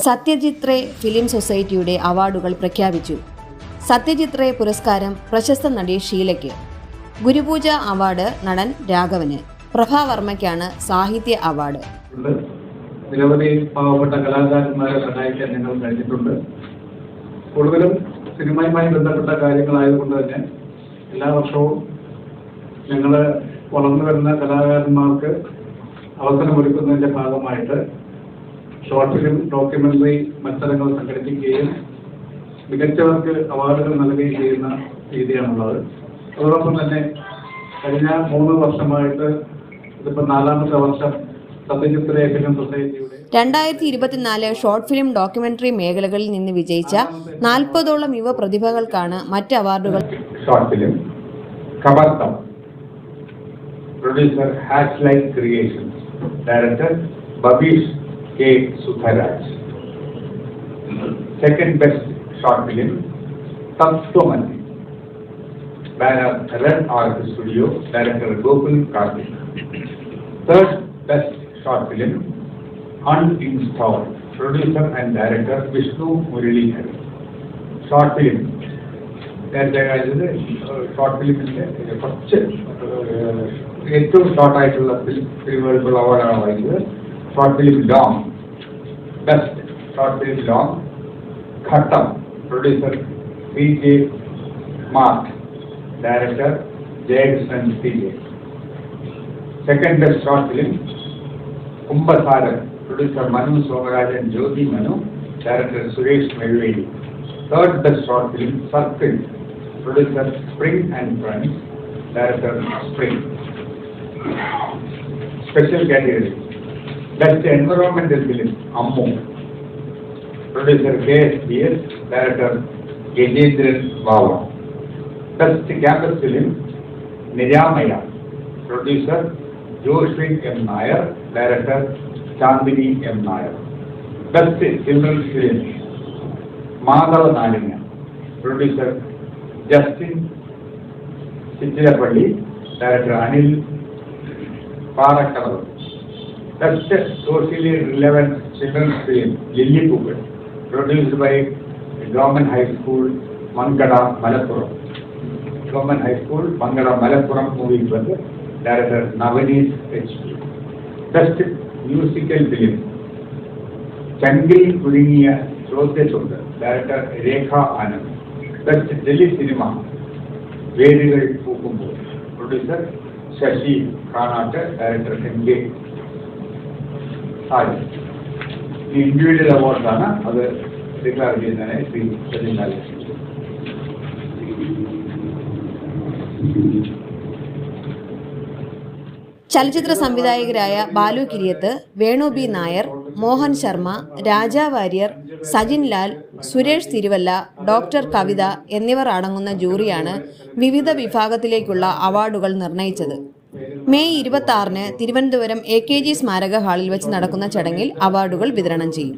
Satyajit Ray film സൊസൈറ്റിയുടെ അവാർഡുകൾ പ്രഖ്യാപിച്ചു. സത്യജിത് റേ പുരസ്കാരം പ്രശസ്ത നടി ഷീലയ്ക്ക്, ഗുരുപൂജ അവാർഡ് നടൻ രാഘവന്, പ്രഭാവർമ്മയ്ക്കാണ് സാഹിത്യ അവാർഡ്. നിരവധി പാവപ്പെട്ട കലാകാരന്മാരെ സഹായിക്കാൻ ഞങ്ങൾ കഴിഞ്ഞിട്ടുണ്ട്. കൂടുതലും സിനിമയുമായി ബന്ധപ്പെട്ട കാര്യങ്ങളായതുകൊണ്ട് തന്നെ എല്ലാ വർഷവും ഞങ്ങൾ വളർന്നു വരുന്ന കലാകാരന്മാർക്ക് അവസരമൊരുക്കുന്നതിൻ്റെ ഭാഗമായിട്ട് ഷോർട്ട് ഫിലിം ഡോക്യുമെന്ററി മത്സരങ്ങൾ സംഘടിപ്പിക്കുകയും മികച്ചവർക്ക് അവാർഡുകൾ നൽകുകയും ചെയ്യുന്ന രീതിയാണുള്ളത്. അതോടൊപ്പം തന്നെ കഴിഞ്ഞ 3 വർഷമായിട്ട് ഇതിപ്പോൾ 4ാമത്തെ വർഷം സത്യജിത് റേ ഫിലിം സൊസൈറ്റിയുടെ 2024 ഷോർട്ട് ഫിലിം ഡോക്യുമെന്ററി മേഖലകളിൽ നിന്ന് വിജയിച്ച 40ഓളം യുവ പ്രതിഭകൾക്കാണ് മറ്റ് അവാർഡുകൾ. Short film Kabartham, producer hashlight creations, director Babeesh K Sudharaj. Second best short film Tatvamathi, banner red art studio, director Gokul Karthik. Third best short film uninstalled, producer and director Vishnu Muraleedharan. Short film നേരത്തെ കാലത്ത് ഷോർട്ട് ഫിലിമിൻ്റെ കുറച്ച് ഏറ്റവും ഷോർട്ടായിട്ടുള്ള ഫിലിമുകൾക്കുള്ള അവാർഡാണ് വാങ്ങിയത്. Short film long, best short film long ഘട്ടം, producer CJ Mark, director Jayakrishnan CJ. Second best short film Kumbasaram, producer Manu Somarajan Jyothi Manu, director Suresh Mezhuveli. Third best short film circle, producer spring and friends, director spring. Special category best എൻവയോൺമെന്റൽ film Ammu, producer KSBS, director Gajendran Bava. Best campus film Niramaya, producer Joshwin M. Nair, director Chandini M. Nair. Best children's film Madhava നാലിങ്ങ, producer Justin Chittilappally, director Anil Parakkadavu. Best socially relevant children's film ലില്ലിപ്പൂക്കൾ, produced by government high school Mankada Malappuram. Government high school Mankada Malappuram movie club, director Navaneeth HP. Best musical film ചങ്കിൽ കുരുങ്ങിയ ചോദ്യച്ചുണ്ട്, director Rekha Anand. Best tele cinema വേരുകൾ പൂക്കുമ്പോൾ, producer Sasi Kanatt, director MK Sari. ഈ individual അവാർഡാണ്, അത് declare ചെയ്യുന്നതിനായി ശ്രീ ശശിനാഥ്. ചലച്ചിത്ര സംവിധായകരായ ബാലു കിരിയത്ത്, വേണു B. നായർ, മോഹൻ ശർമ്മ, രാജാ വാര്യർ, സജിൻ ലാൽ, സുരേഷ് തിരുവല്ല, ഡോക്ടർ കവിത എന്നിവർ അടങ്ങുന്ന ജൂറിയാണ് വിവിധ വിഭാഗത്തിലേക്കുള്ള അവാർഡുകൾ നിർണയിച്ചത്. മെയ് 26-ന് തിരുവനന്തപുരം AKG സ്മാരക ഹാളിൽ വെച്ച് നടക്കുന്ന ചടങ്ങിൽ അവാർഡുകൾ വിതരണം ചെയ്യും.